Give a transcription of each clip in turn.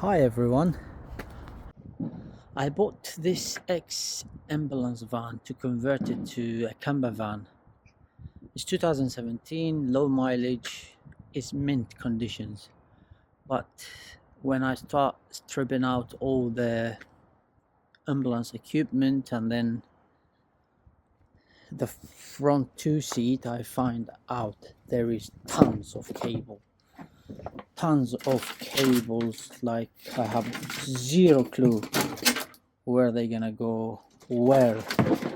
Hi everyone. I bought this ex-ambulance van to convert it to a camper van. It's 2017, low mileage, it's mint conditions. But when I start stripping out all the ambulance equipment and then the front two seat, I find out there is tons of cables, like I have zero clue where they're gonna go, where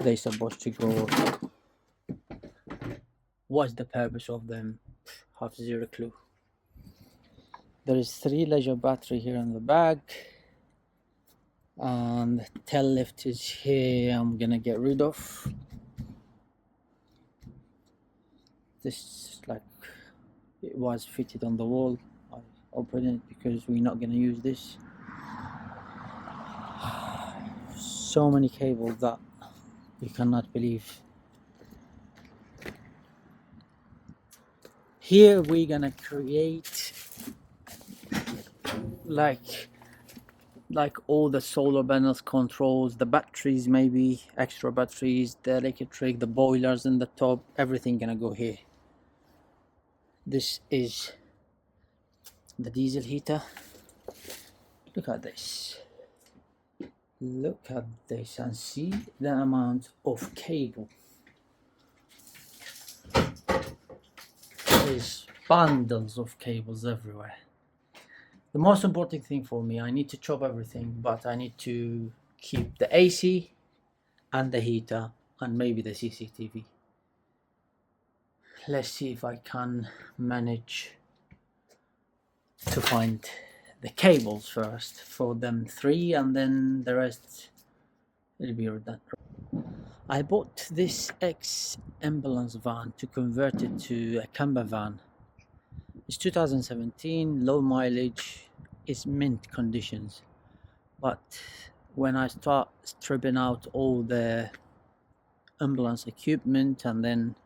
they're supposed to go, what's the purpose of them. Have zero clue. There is 3 leisure battery here in the back, and tail lift is here. I'm gonna get rid of this, like it was fitted on the wall. I opened it because we're not gonna use this. So many cables that you cannot believe. Here we're gonna create like all the solar panels, controls, the batteries, maybe extra batteries, the electric, the boilers in the top, everything gonna go here. This is the diesel heater. Look at this, and see the amount of cable. There's bundles of cables everywhere. The most important thing for me, I need to chop everything, but I need to keep the AC and the heater and maybe the CCTV. Let's see if I can manage to find the cables first for them 3, and then the rest will be redundant. I bought this ex-ambulance van to convert it to a camper van. It's 2017, low mileage, it's mint conditions. But when I start stripping out all the ambulance equipment and then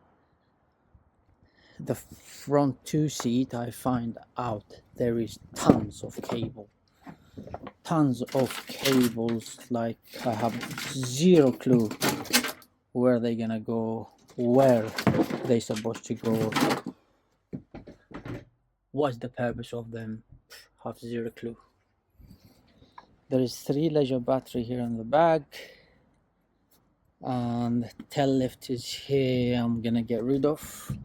the front two seat, I find out there is tons of cables, like I have zero clue where they're gonna go, where they're supposed to go, what's the purpose of them. Have zero clue. There is 3 leisure battery here in the back, and tail lift is here. I'm gonna get rid of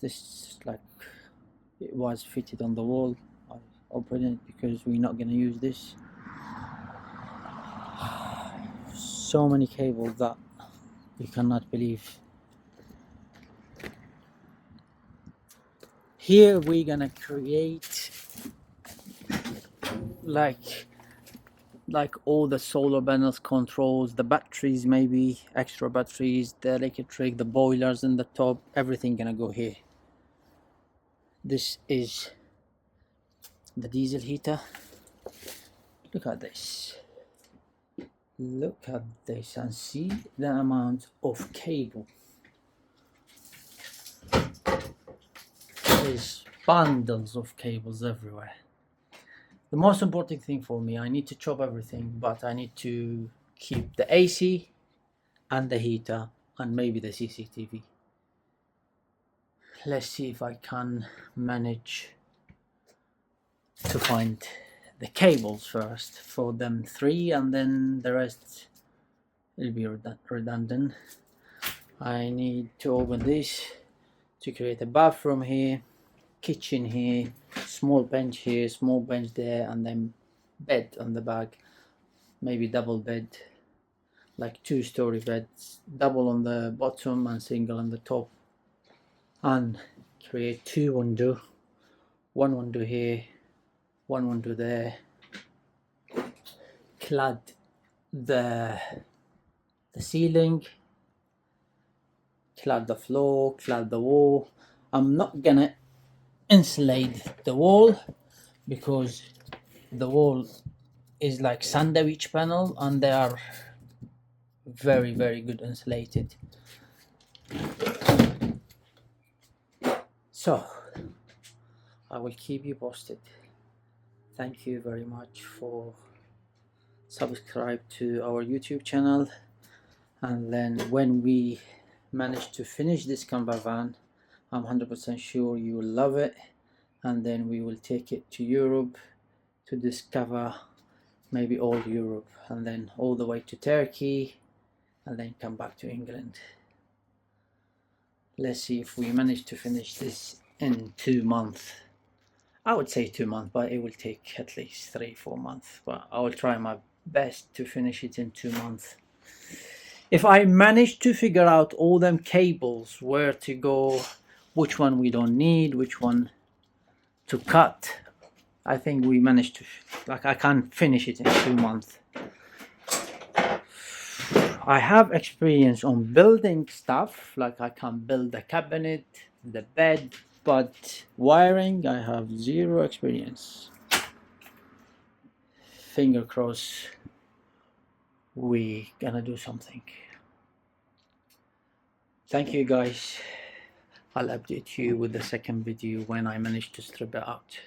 this, like it was fitted on the wall. I opened it because we're not gonna use this. So many cables that you cannot believe. Here we're gonna create like all the solar panels, controls, the batteries, maybe extra batteries, the electric, the boilers in the top, everything gonna go here. This is the diesel heater. Look at this, and see the amount of cable. There's bundles of cables everywhere. The most important thing for me, I need to chop everything, but I need to keep the AC and the heater and maybe the CCTV. Let's see if I can manage to find the cables first for them 3, and then the rest will be redundant. I need to open this to create a bathroom here, kitchen here, small bench here, small bench there, and then bed on the back, maybe double bed, like 2-story beds, double on the bottom and single on the top, and create 2 windows, 1 window here, 1 window there, clad the ceiling, clad the floor, clad the wall. I'm not gonna insulate the wall because the wall is like sandwich panel and they are very good insulated. So I will keep you posted. Thank you very much for subscribe to our YouTube channel, and then when we manage to finish this camper van, I'm 100% sure you will love it, and then we will take it to Europe to discover maybe all Europe, and then all the way to Turkey, and then come back to England. Let's see if we manage to finish this in 2 months. I would say 2 months, but it will take at least 3-4 months, but I will try my best to finish it in 2 months. If I manage to figure out all them cables, where to go, which one we don't need, which one to cut, I think we managed to, like, I can't finish it in 2 months. I have experience on building stuff, like I can build the cabinet, the bed, but wiring I have zero experience. Finger crossed we gonna do something. Thank you guys. I'll update you with the second video when I manage to strip it out.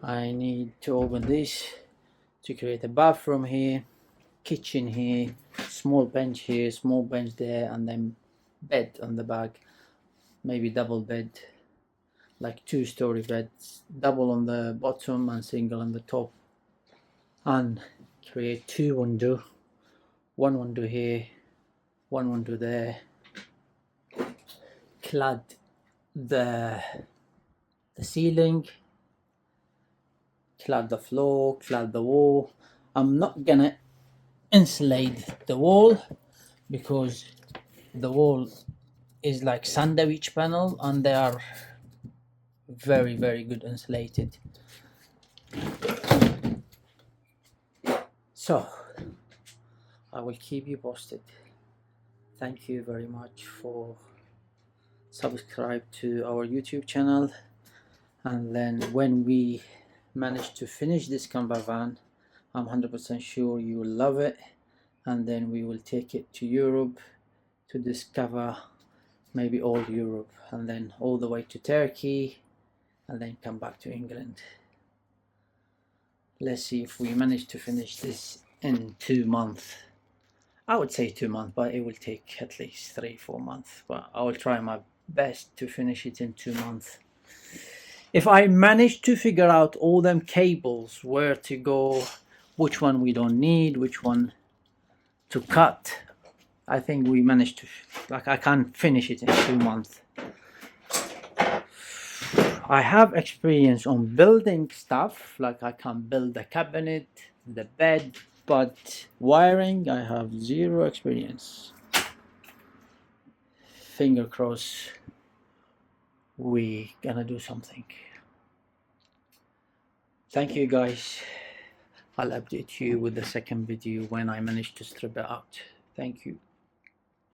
I need to open this to create a bathroom here, kitchen here, small bench here, small bench there, and then bed on the back, maybe double bed, like 2-story beds, double on the bottom and single on the top, and create 2 windows, 1 window here, 1 window there, clad the ceiling, clad the floor, clad the wall. I'm not gonna insulate the wall because the wall is like sandwich panel and they are very good insulated. So I will keep you posted. Thank you very much for subscribe to our YouTube channel, and then when we manage to finish this camper van, I'm 100% sure you will love it, and then we will take it to Europe to discover maybe all Europe, and then all the way to Turkey, and then come back to England. Let's see if we manage to finish this in 2 months. I would say 2 months, but it will take at least 3-4 months, but I will try my best to finish it in 2 months. If I manage to figure out all them cables, where to go, which one we don't need, which one to cut, I think we managed to, like, I can't finish it in 2 months. I have experience on building stuff, like I can build the cabinet, the bed, but wiring I have zero experience. Finger crossed we gonna do something. Thank you guys. I'll update you with the second video when I manage to strip it out. Thank you.